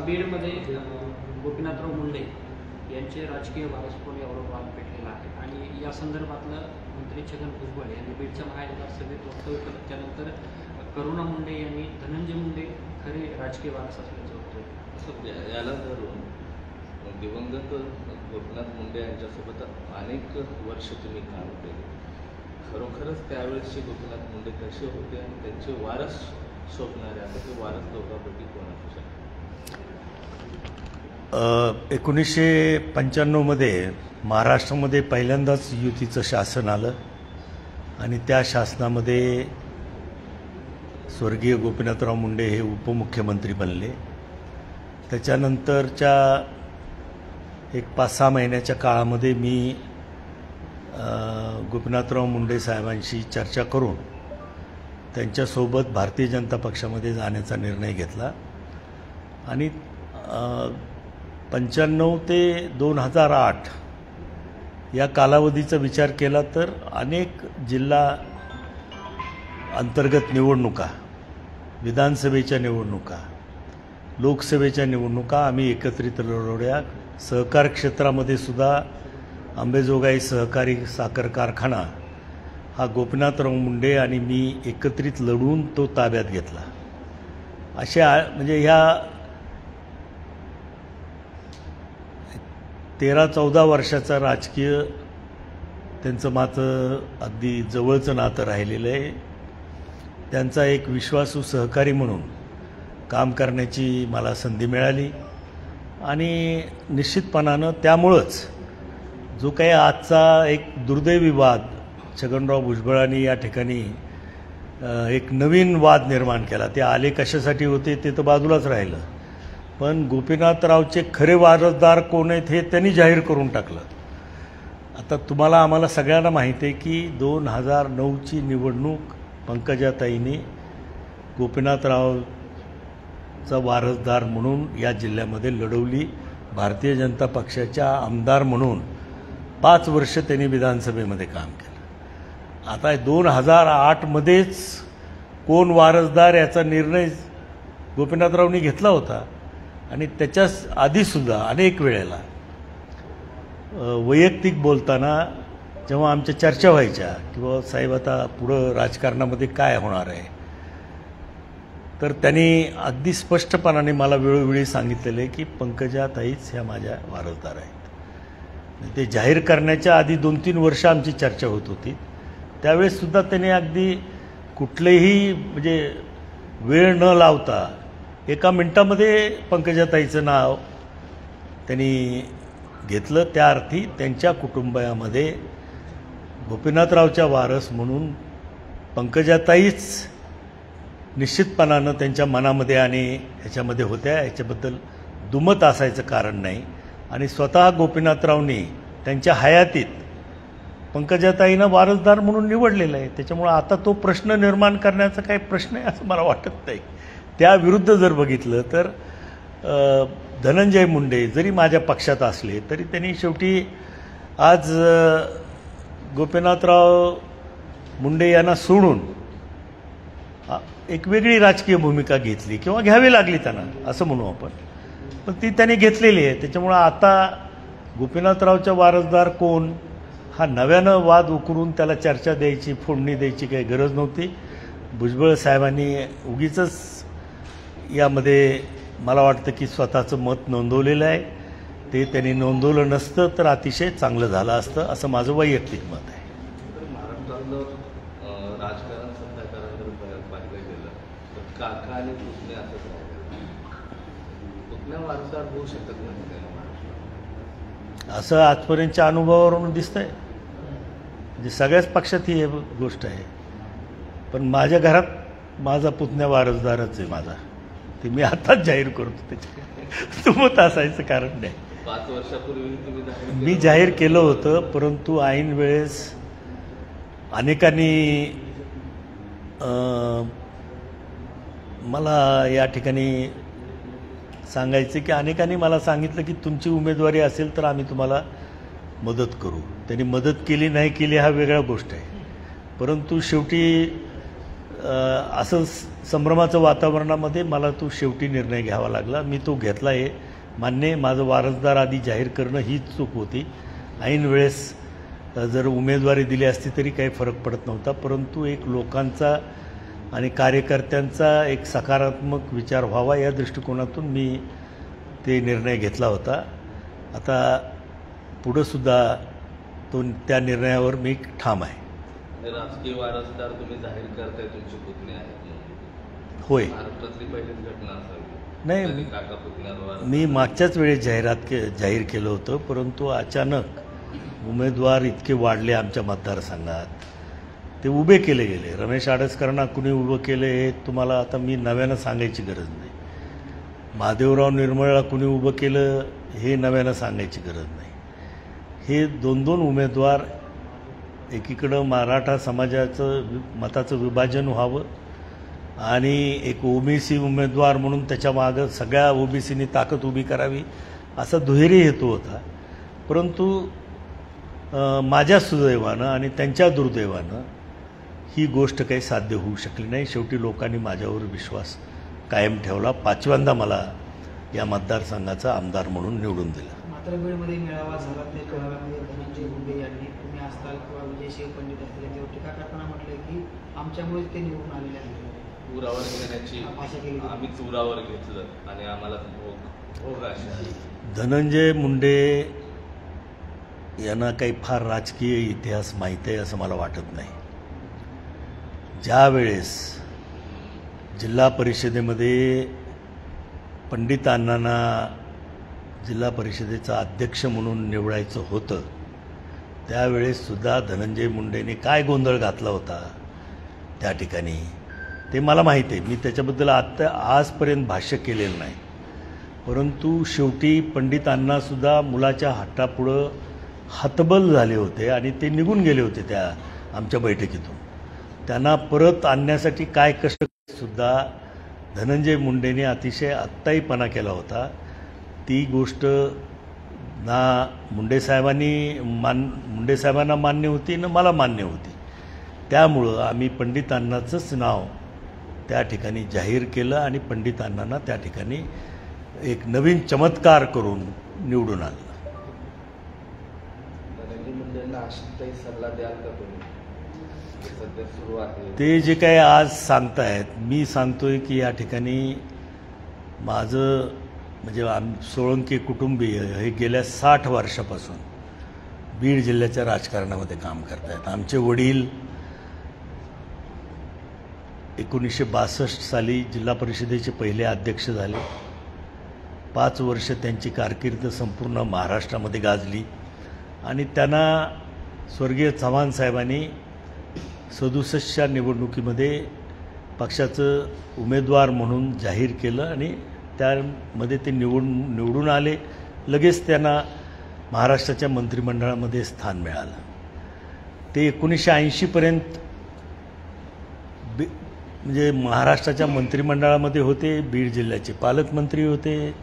बीडमध्ये गोपीनाथराव मुंडे यांचे राजकीय वारस कोण यावर वाद पेटलेला आहे आणि या संदर्भातलं मंत्री छगन भुजबळ यांनी बीडच्या महाविधानसभेत वक्तव्य केलं. त्यानंतर करुणा मुंडे यांनी धनंजय मुंडे खरे राजकीय वारस असल्याचं वक्तव्य. याला धरून दिवंगत गोपीनाथ मुंडे यांच्यासोबत अनेक वर्ष तुम्ही काम केले. खरोखरच त्यावेळेसचे गोपीनाथ मुंडे कसे होते आणि त्यांचे वारस शोधणारे आता ते वारस दोघांपैकी कोण असू शकते? 1995मध्ये महाराष्ट्रामध्ये पहिल्यांदाच युतीचं शासन आलं आणि त्या शासनामध्ये स्वर्गीय गोपीनाथराव मुंडे हे उपमुख्यमंत्री बनले. त्याच्यानंतरच्या एक 5-6 महिन्याच्या काळामध्ये मी गोपीनाथराव मुंडे साहेबांशी चर्चा करून त्यांच्यासोबत भारतीय जनता पक्षामध्ये जाण्याचा निर्णय घेतला आणि 95 ते 2008 या कालावधीचा विचार केला तर अनेक जिल्हा अंतर्गत निवडणुका, विधानसभेच्या निवडणुका, लोकसभेच्या निवडणुका आम्ही एकत्रित लढवल्या. सहकार क्षेत्रामध्ये सुद्धा अंबेजोगाई सहकारी साखर कारखाना हा गोपीनाथराव मुंडे आणि मी एकत्रित लढून तो ताब्यात घेतला. अशा म्हणजे ह्या 13-14 वर्षाचा राजकीय त्यांचं मात्र अगदी जवळचं नातं राहिलेलं आहे. त्यांचा एक विश्वासू सहकारी म्हणून काम करण्याची मला संधी मिळाली आणि निश्चितपणानं त्यामुळंच जो काही आजचा एक दुर्दैवी वाद छगनराव भुजबळांनी या ठिकाणी एक नवीन वाद निर्माण केला. ते आले कशासाठी होते ते तर बाजूलाच राहिलं, पण गोपीनाथरावचे खरे वारसदार कोण आहेत हे त्यांनी जाहीर करून टाकलं. आता तुम्हाला आम्हाला सगळ्यांना माहिती आहे की 2009ची निवडणूक पंकजाताईंनी गोपीनाथरावचा वारसदार म्हणून या जिल्ह्यामध्ये लढवली. भारतीय जनता पक्षाच्या आमदार म्हणून 5 वर्ष त्यांनी विधानसभेमध्ये काम केलं. आता 2008मध्येच कोण वारसदार याचा निर्णय गोपीनाथरावनी घेतला होता आणि त्याच्या आधीसुद्धा अनेक वेळेला वैयक्तिक बोलताना जेव्हा आमच्या चर्चा व्हायच्या किंवा साहेब आता पुढं राजकारणामध्ये काय होणार आहे, तर त्यांनी अगदी स्पष्टपणाने मला वेळोवेळी सांगितलेलं आहे की पंकजाताईच ह्या माझ्या वारसदार आहेत. ते जाहीर करण्याच्या आधी 2-3 वर्ष आमची चर्चा होत होती. त्यावेळेससुद्धा त्यांनी अगदी कुठलेही म्हणजे वेळ न लावता 1 मिनिटामध्ये पंकजाताईचं नाव त्यांनी घेतलं. त्या अर्थी त्यांच्या कुटुंबामध्ये गोपीनाथरावच्या वारस म्हणून पंकजाताईच निश्चितपणानं त्यांच्या मनामध्ये आणि ह्याच्यामध्ये होत्या. ह्याच्याबद्दल दुमत असायचं कारण नाही. आणि स्वतः गोपीनाथरावनी त्यांच्या हयातीत पंकजाताईंना वारसदार म्हणून निवडलेलं आहे. त्याच्यामुळं आता तो प्रश्न निर्माण करण्याचा काही प्रश्न आहे असं मला वाटत नाही. त्याविरुद्ध जर बघितलं तर धनंजय मुंडे जरी माझ्या पक्षात असले तरी त्यांनी शेवटी आज गोपीनाथराव मुंडे यांना सोडून एक वेगळी राजकीय भूमिका घेतली किंवा घ्यावी लागली त्यांना असं म्हणू आपण, पण ती त्यांनी घेतलेली आहे. त्याच्यामुळं आता गोपीनाथरावच्या वारसदार कोण हा नव्यानं वाद उकरून त्याला चर्चा द्यायची, फोडणी द्यायची काही गरज नव्हती. भुजबळ साहेबांनी उगीचच यामध्ये मला वाटतं की स्वतःचं मत नोंदवलेलं आहे. ते त्यांनी नोंदवलं नसतं तर अतिशय चांगलं झालं असतं असं माझं वैयक्तिक मत आहे. महाराष्ट्रातलं राजकारण सध्या जर पाहिलं गेलं तर काका आणि पुतण्या असंच राहिलं. पुतण्या वारसदार होऊ शकत नाही असं आजपर्यंतच्या अनुभवावरून दिसतंय. म्हणजे सगळ्याच पक्षात ही गोष्ट आहे. पण माझ्या घरात माझा पुतण्या वारसदारच आहे माझा. ते मी आताच जाहीर करतो. त्याच्या तुमत असायचं कारण नाही. 5 वर्षापूर्वी तुम्ही मी जाहीर केलं होतं, परंतु ऐन वेळेस अनेकांनी मला या ठिकाणी सांगायचं की अनेकांनी मला सांगितलं की तुमची उमेदवारी असेल तर आम्ही तुम्हाला मदत करू. त्यांनी मदत केली नाही केली हा वेगळा गोष्ट आहे. परंतु शेवटी असं संभ्रमाचं वातावरणामध्ये मला तो शेवटी निर्णय घ्यावा लागला. मी तो घेतला आहे मान्य आहे. माझं वारसदार आधी जाहीर करणं हीच चूक होती. ऐन वेळेस जर उमेदवारी दिली असती तरी काही फरक पडत नव्हता, परंतु एक लोकांचा आणि कार्यकर्त्यांचा एक सकारात्मक विचार व्हावा या दृष्टिकोनातून मी ते निर्णय घेतला होता. आता पुढंसुद्धा त्या निर्णयावर मी ठाम आहे. राजकीय वारसदार तुम्ही जाहीर करताय, तुमची पुतणी आहेत. होय. महाराष्ट्रातली पहिलीच घटना असावी. नाही, काका पुतण्यावर मी मागच्याच वेळेस जाहीर केलं होतं, परंतु अचानक उमेदवार इतके वाढले आमच्या मतदारसंघात, ते उभे केले गेले. रमेश आडसकरांना कुणी उभं केलं हे तुम्हाला आता मी नव्यानं सांगायची गरज नाही. महादेवराव निर्मळला कुणी उभं केलं हे नव्यानं सांगायची गरज नाही. हे 2-2 उमेदवार, एकीकडं मराठा समाजाचं मताचं विभाजन व्हावं आणि एक ओबीसी उमेदवार म्हणून त्याच्या मागं सगळ्या ओबीसीनी ताकद उभी करावी असा दुहेरी हेतू होता. परंतु माझ्या सुदैवानं आणि त्यांच्या दुर्दैवानं ही गोष्ट काही साध्य होऊ शकली नाही. शेवटी लोकांनी माझ्यावर विश्वास कायम ठेवला. 5व्यांदा मला या मतदारसंघाचा आमदार म्हणून निवडून दिलं. मात्र बीडमध्ये मेळावा झाला. त्या मेळाव्यामध्ये धनंजय मुंडे यांनी तुम्ही असताल किंवा विजयसिंह पंडित असतील याच्यावर टीका करताना म्हटलंय की आमच्यामुळेच ते निवडून आलेले आहेत. तुरावर घेण्याची भाषा केली. आम्ही तुरावर घेतलं आणि आम्हाला भोग अशी. धनंजय मुंडे यांना काही फार राजकीय इतिहास माहीत आहे असं मला वाटत नाही. ज्या वेळेस जिल्हा परिषदेमध्ये पंडित अण्णांना जिल्हा परिषदेचा अध्यक्ष म्हणून निवडायचं होतं, त्यावेळेससुद्धा धनंजय मुंडेने काय गोंधळ घातला होता त्या ठिकाणी ते मला माहीत आहे. मी त्याच्याबद्दल आजपर्यंत भाष्य केलेलं नाही. परंतु शेवटी पंडित अण्णासुद्धा मुलाच्या हट्टापुढं हतबल झाले होते आणि ते निघून गेले होते त्या आमच्या बैठकीतून. त्यांना परत आणण्यासाठी काय कष्ट सुद्धा धनंजय मुंडेने अतिशय आत्ताहीपणा केला होता. ती गोष्ट ना मुंडे साहेबांना मान्य होती ना मला मान्य होती. त्यामुळं आम्ही पंडित अण्णांचंच नाव त्या ठिकाणी जाहीर केलं आणि पंडित अण्णांना त्या ठिकाणी एक नवीन चमत्कार करून निवडून आणलं. धनंजय मुंडेंना अशी सल्ला द्याल का तुम्ही? सध्या सुरू आहे ते जे काही आज सांगतायत, मी सांगतोय की या ठिकाणी माझं म्हणजे सोळंकी कुटुंबीय हे गेल्या 60 वर्षापासून बीड जिल्ह्याच्या राजकारणामध्ये काम करतायत. आमचे वडील 1962 साली जिल्हा परिषदेचे पहिले अध्यक्ष झाले. 5 वर्ष त्यांची कारकीर्द संपूर्ण महाराष्ट्रामध्ये गाजली आणि त्यांना स्वर्गीय चव्हाण साहेबांनी 67च्या निवडणुकीमध्ये पक्षाचं उमेदवार म्हणून जाहीर केलं आणि त्यामध्ये ते निवडून आले. लगेच त्यांना महाराष्ट्राच्या मंत्रिमंडळामध्ये स्थान मिळालं. ते 1980पर्यंत म्हणजे महाराष्ट्राच्या मंत्रिमंडळामध्ये होते. बीड जिल्ह्याचे पालकमंत्री होते.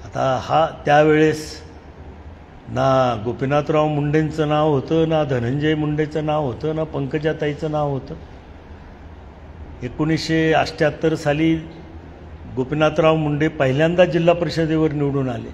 आता त्यावेळेस ना गोपीनाथराव मुंडेंचं नाव होतं, ना धनंजय मुंडेचं नाव होतं, ना पंकजाताईचं नाव होतं. 1978 साली गोपीनाथराव मुंडे पहिल्यांदा जिल्हा परिषदेवर निवडून आले.